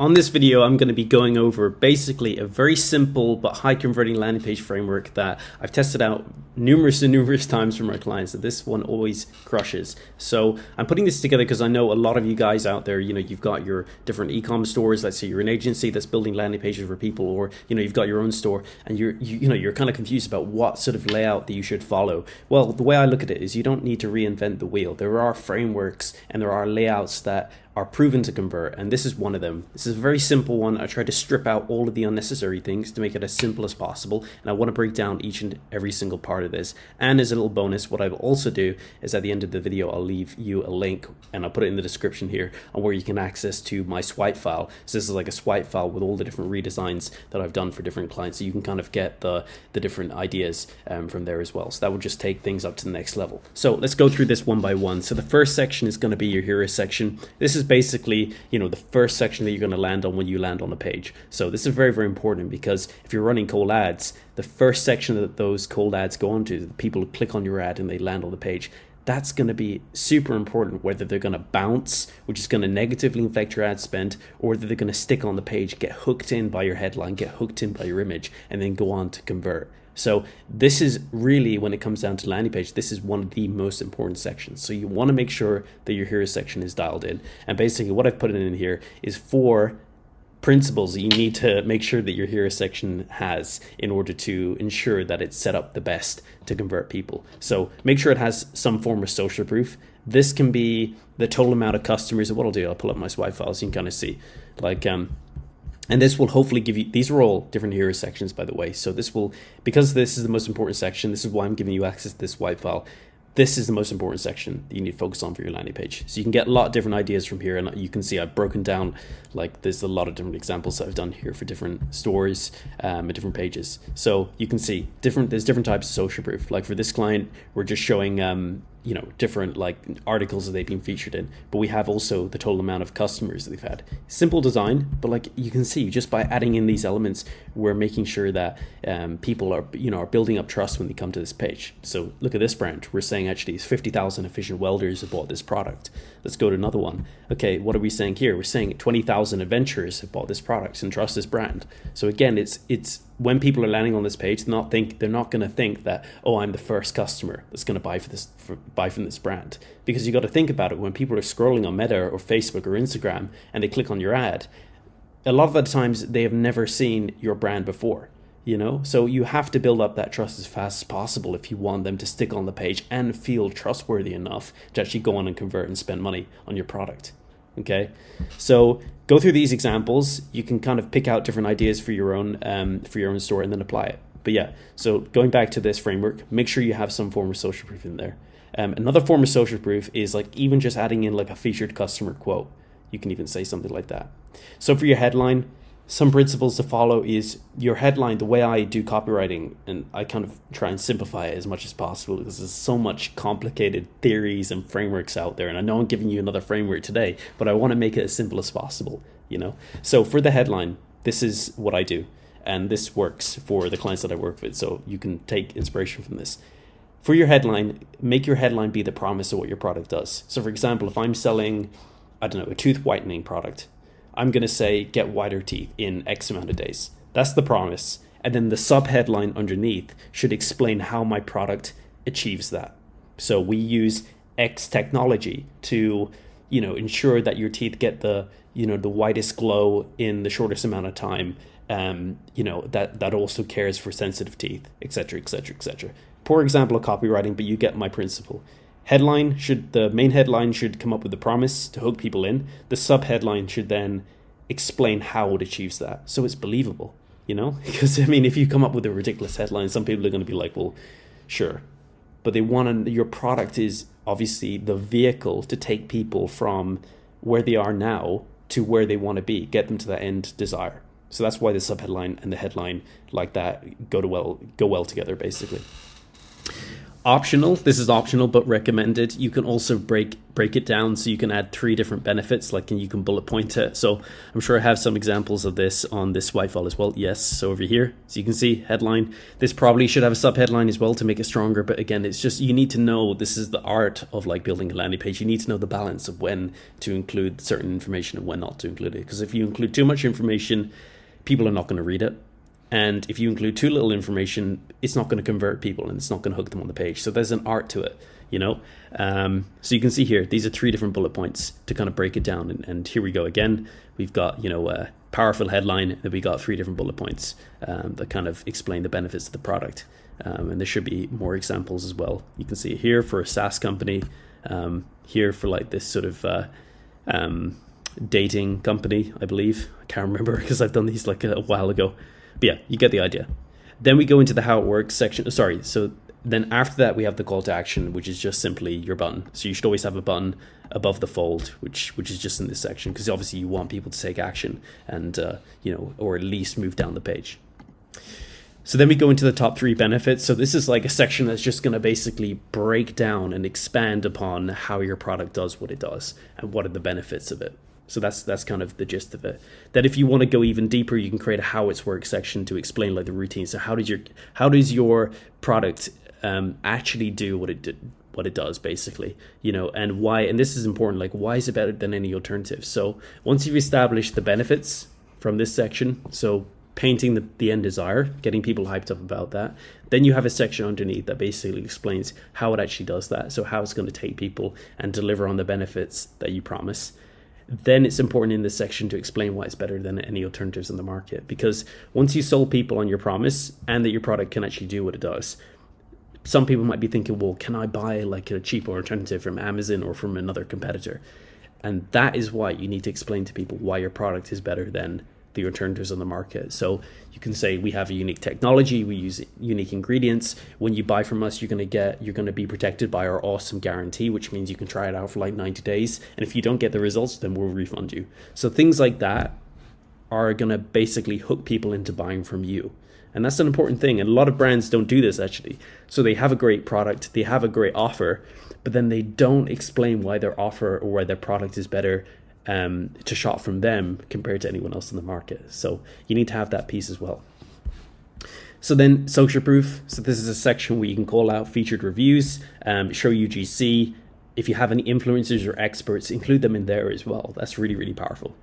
On this video, I'm going to be going over basically a very simple but high converting landing page framework that I've tested out numerous times for my clients. So this one always crushes. So I'm putting this together because I know a lot of you guys out there, you've got your different e-commerce stores. Let's say you're an agency that's building landing pages for people, or you've got your own store, and you're kind of confused about what sort of layout that you should follow. Well, the way I look at it is you don't need to reinvent the wheel. There are frameworks and there are layouts that are proven to convert, and this is one of them. This is a very simple one. I tried to strip out all of the unnecessary things to make it as simple as possible, and I want to break down each and every single part of this. And as a little bonus, what I will also do is at the end of the video, I'll leave you a link, and I'll put it in the description here, on where you can access to my swipe file. So this is like a swipe file with all the different redesigns that I've done for different clients, so you can kind of get the different ideas from there as well. So that will just take things up to the next level. So let's go through this one by one. So the first section is going to be your hero section. This is basically, the first section that you're going to land on when you land on a page. So this is very, very important, because if you're running cold ads, the first section that those cold ads go onto, the people who click on your ad and they land on the page, that's going to be super important, whether they're going to bounce, which is going to negatively affect your ad spend, or whether they're going to stick on the page, get hooked in by your headline, get hooked in by your image, and then go on to convert. So this is really, when it comes down to landing page, this is one of the most important sections. So you want to make sure that your hero section is dialed in. And basically what I've put in here is 4 principles that you need to make sure that your hero section has in order to ensure that it's set up the best to convert people. So make sure it has some form of social proof. This can be the total amount of customers. And what I'll do, I'll pull up my swipe files so you can kind of see, and this will hopefully give you, these are all different hero sections, by the way. So this will, because this is the most important section, this is why I'm giving you access to this swipe file. This is the most important section that you need to focus on for your landing page. So you can get a lot of different ideas from here, and you can see I've broken down, there's a lot of different examples that I've done here for different stores and different pages. So you can see there's different types of social proof. Like for this client, we're just showing different articles that they've been featured in, but we have also the total amount of customers that they've had. Simple design, but you can see, just by adding in these elements, we're making sure that people are building up trust when they come to this page. So look at this brand. We're saying actually 50,000 efficient welders have bought this product. Let's go to another one. Okay, what are we saying here? We're saying 20,000 adventurers have bought this product and trust this brand. So again, it's when people are landing on this page, they're not going to think that, oh, I'm the first customer that's going to buy from this brand. Because you got to think about it, when people are scrolling on Meta or Facebook or Instagram and they click on your ad, a lot of the times they have never seen your brand before. So you have to build up that trust as fast as possible if you want them to stick on the page and feel trustworthy enough to actually go on and convert and spend money on your product. Okay, so go through these examples. You can kind of pick out different ideas for your own store and then apply it. But yeah, so going back to this framework, make sure you have some form of social proof in there. Another form of social proof is even just adding in a featured customer quote. You can even say something like that. So for your headline, some principles to follow is your headline. The way I do copywriting, and I kind of try and simplify it as much as possible, because there's so much complicated theories and frameworks out there, and I know I'm giving you another framework today, but I want to make it as simple as possible. So for the headline, this is what I do, and this works for the clients that I work with, so you can take inspiration from this. For your headline, make your headline be the promise of what your product does. So for example, if I'm selling, a tooth whitening product, I'm going to say, get whiter teeth in X amount of days. That's the promise. And then the sub-headline underneath should explain how my product achieves that. So we use X technology to, ensure that your teeth get the whitest glow in the shortest amount of time. That also cares for sensitive teeth, etc., etc., etc. Poor example of copywriting, but you get my principle. The main headline should come up with the promise to hook people in. The sub-headline should then explain how it achieves that, so it's believable, Because, if you come up with a ridiculous headline, some people are going to be like, well, sure. But your product is obviously the vehicle to take people from where they are now to where they want to be, get them to that end desire. So that's why the sub-headline and the headline like that go well together, basically. Optional. This is optional but recommended. You can also break it down, so you can add 3 different benefits, like, and you can bullet point it. So I'm sure I have some examples of this on this white file as well. Yes, so over here, so you can see headline. This probably should have a subheadline as well to make it stronger, but again, it's just, you need to know, this is the art of like building a landing page. You need to know the balance of when to include certain information and when not to include it, because if you include too much information, people are not going to read it. And if you include too little information, it's not going to convert people and it's not going to hook them on the page. So there's an art to it, you know. So you can see here, these are 3 different bullet points to kind of break it down. And here we go again. We've got, you know, a powerful headline, and we got 3 different bullet points that kind of explain the benefits of the product. And there should be more examples as well. You can see here for a SaaS company, here for like this sort of dating company, I believe. I can't remember because I've done these like a while ago. But yeah, you get the idea. Then we go into the how it works section. So then after that, we have the call to action, which is just simply your button. So you should always have a button above the fold, which is just in this section, because obviously you want people to take action and, you know, or at least move down the page. So then we go into the top 3 benefits. So this is like a section that's just going to basically break down and expand upon how your product does what it does and what are the benefits of it. So that's kind of the gist of it. That if you want to go even deeper, you can create a how it's work section to explain like the routine. So how does your product actually do what it does, basically, you know, and why? And this is important. Like, why is it better than any alternative? So once you've established the benefits from this section, so painting the end desire, getting people hyped up about that, then you have a section underneath that basically explains how it actually does that. So how it's going to take people and deliver on the benefits that you promise. Then it's important in this section to explain why it's better than any alternatives in the market, because once you sold people on your promise and that your product can actually do what it does, some people might be thinking, well, can I buy like a cheaper alternative from Amazon or from another competitor? And that is why you need to explain to people why your product is better than the alternatives on the market. So you can say, we have a unique technology, we use unique ingredients. When you buy from us, you're going to be protected by our awesome guarantee, which means you can try it out for like 90 days. And if you don't get the results, then we'll refund you. So things like that are going to basically hook people into buying from you. And that's an important thing. And a lot of brands don't do this, actually. So they have a great product, they have a great offer, but then they don't explain why their offer or why their product is better to shop from them compared to anyone else in the market. So you need to have that piece as well. So then social proof. So this is a section where you can call out featured reviews, show UGC. If you have any influencers or experts, include them in there as well. That's really, really powerful.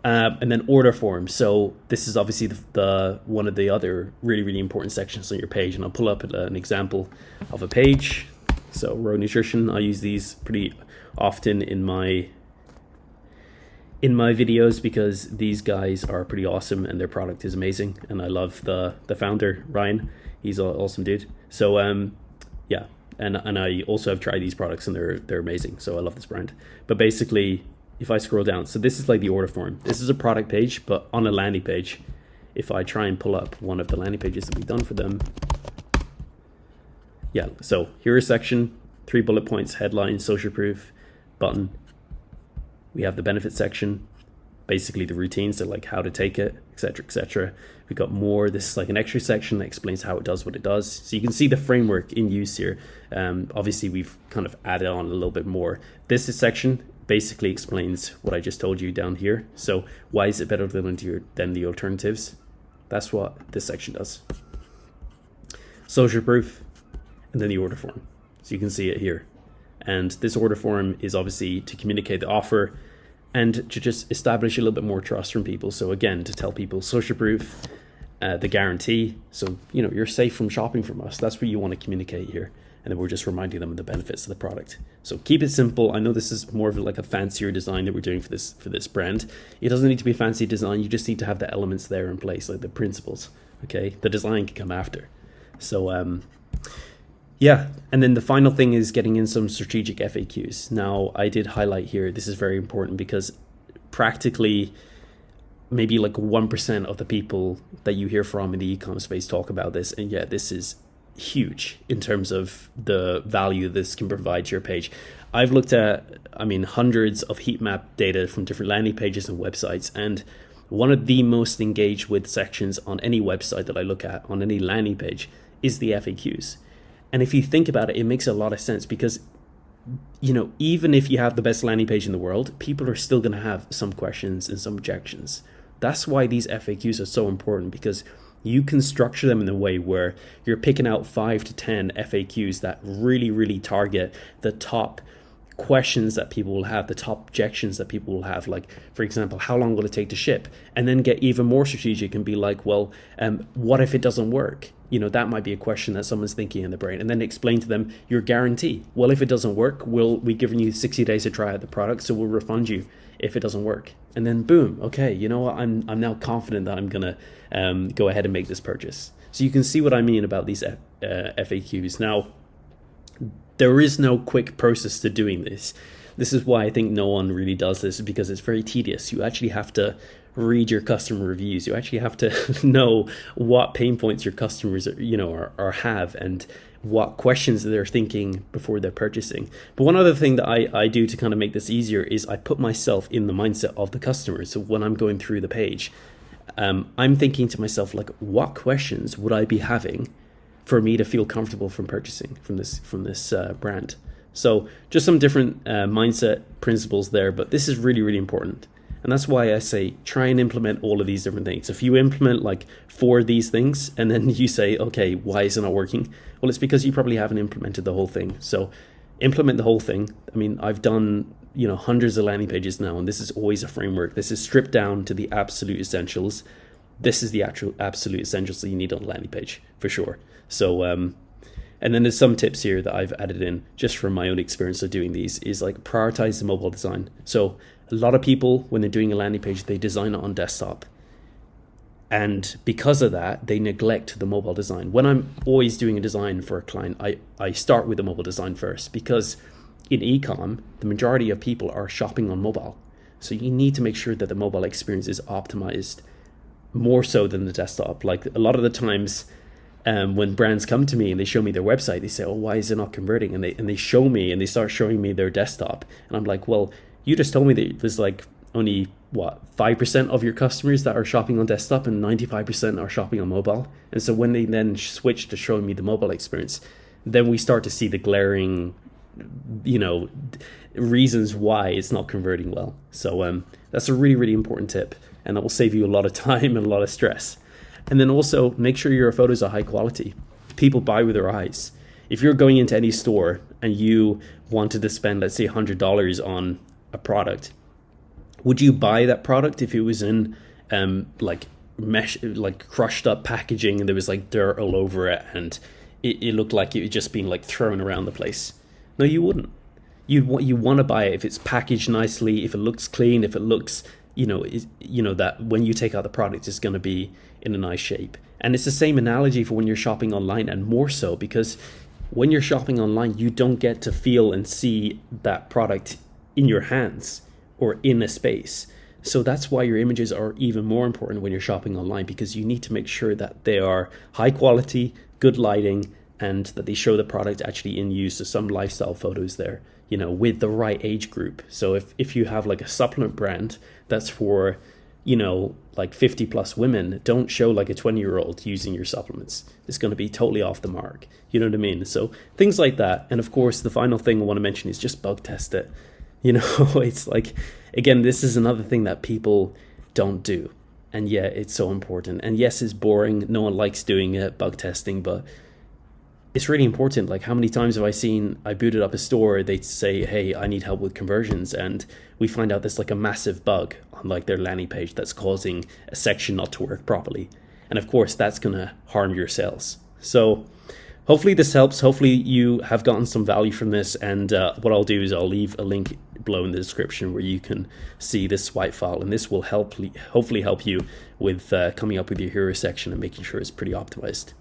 And then order form. So this is obviously the one of the other really, really important sections on your page. And I'll pull up an example of a page. So Raw Nutrition, I use these pretty often in my videos because these guys are pretty awesome and their product is amazing. And I love the founder, Ryan. He's an awesome dude. So yeah, and I also have tried these products and they're amazing. So I love this brand. But basically, if I scroll down, so this is like the order form. This is a product page, but on a landing page. If I try and pull up one of the landing pages that we've done for them. Yeah, so here's a section, 3 bullet points, headline, social proof, button. We have the benefit section, basically the routines, so like how to take it, etc., etc. We got more. This is like an extra section that explains how it does what it does. So you can see the framework in use here. Obviously, we've kind of added on a little bit more. This section basically explains what I just told you down here. So why is it better than the alternatives? That's what this section does. Social proof, and then the order form. So you can see it here. And this order form is obviously to communicate the offer and to just establish a little bit more trust from people. So again, to tell people social proof, the guarantee. So, you know, you're safe from shopping from us. That's what you want to communicate here. And then we're just reminding them of the benefits of the product. So keep it simple. I know this is more of like a fancier design that we're doing for this brand. It doesn't need to be a fancy design. You just need to have the elements there in place, like the principles. Okay, the design can come after. So yeah, and then the final thing is getting in some strategic FAQs. Now, I did highlight here, this is very important because practically maybe like 1% of the people that you hear from in the e-com space talk about this. And yeah, this is huge in terms of the value this can provide to your page. I've looked at, hundreds of heat map data from different landing pages and websites, and one of the most engaged with sections on any website that I look at, on any landing page, is the FAQs. And if you think about it, it makes a lot of sense because, you know, even if you have the best landing page in the world, people are still going to have some questions and some objections. That's why these FAQs are so important, because you can structure them in a way where you're picking out 5 to 10 FAQs that really, really target the top questions that people will have, the top objections that people will have. Like, for example, how long will it take to ship? And then get even more strategic and be like, well, what if it doesn't work? You know, that might be a question that someone's thinking in the brain. And then explain to them your guarantee. Well, if it doesn't work, we've given you 60 days to try out the product, so we'll refund you if it doesn't work. And then boom, okay, you know what? I'm now confident that I'm gonna go ahead and make this purchase. So you can see what I mean about these FAQs. Now, there is no quick process to doing this. This is why I think no one really does this, because it's very tedious. You actually have to read your customer reviews. You actually have to know what pain points your customers are have, and what questions they're thinking before they're purchasing. But one other thing that I do to kind of make this easier is I put myself in the mindset of the customer. So when I'm going through the page, I'm thinking to myself, like, what questions would I be having for me to feel comfortable from purchasing from this brand? So just some different mindset principles there, but this is really, really important. And that's why I say try and implement all of these different things. If you implement like 4 of these things and then you say, okay, why is it not working? Well, it's because you probably haven't implemented the whole thing. So implement the whole thing. I mean, I've done, you know, hundreds of landing pages now, and this is always a framework. This is stripped down to the absolute essentials. This is the actual absolute essentials that you need on a landing page for sure. So, and then there's some tips here that I've added in just from my own experience of doing these, is like prioritize the mobile design. So a lot of people, when they're doing a landing page, they design it on desktop. And because of that, they neglect the mobile design. When I'm always doing a design for a client, I start with the mobile design first, because in e-com, the majority of people are shopping on mobile. So you need to make sure that the mobile experience is optimized more so than the desktop. Like a lot of the times, when brands come to me and they show me their website, they say, oh, why is it not converting? And they show me, and they start showing me their desktop. And I'm like, well, you just told me that there's like only 5% of your customers that are shopping on desktop and 95% are shopping on mobile. And so when they then switch to showing me the mobile experience, then we start to see the glaring, you know, reasons why it's not converting well. So that's a really, really important tip, and that will save you a lot of time and a lot of stress. And then also make sure your photos are high quality. People buy with their eyes. If you're going into any store and you wanted to spend, let's say, $100 on a product, would you buy that product if it was in like mesh, like crushed up packaging, and there was like dirt all over it, and it looked like it was just being like thrown around the place? No, you wouldn't. You want to buy it if it's packaged nicely, if it looks clean, if it looks, that when you take out the product, it's going to be in a nice shape. And it's the same analogy for when you're shopping online, and more so because when you're shopping online, you don't get to feel and see that product in your hands or in a space. So that's why your images are even more important when you're shopping online, because you need to make sure that they are high quality, good lighting, and that they show the product actually in use. So some lifestyle photos there, with the right age group. So if you have like a supplement brand that's for, like 50 plus women, don't show like a 20-year-old using your supplements. It's going to be totally off the mark. You know what I mean? So things like that. And of course, the final thing I want to mention is just bug test it. It's like, again, this is another thing that people don't do. And yeah, it's so important. And yes, it's boring. No one likes doing bug testing, but it's really important. Like, how many times have I booted up a store, they'd say, hey, I need help with conversions, and we find out there's like a massive bug on like their landing page that's causing a section not to work properly. And of course, that's going to harm your sales. So hopefully this helps. Hopefully you have gotten some value from this. And what I'll do is I'll leave a link below in the description where you can see this swipe file, and this will hopefully help you with coming up with your hero section and making sure it's pretty optimized.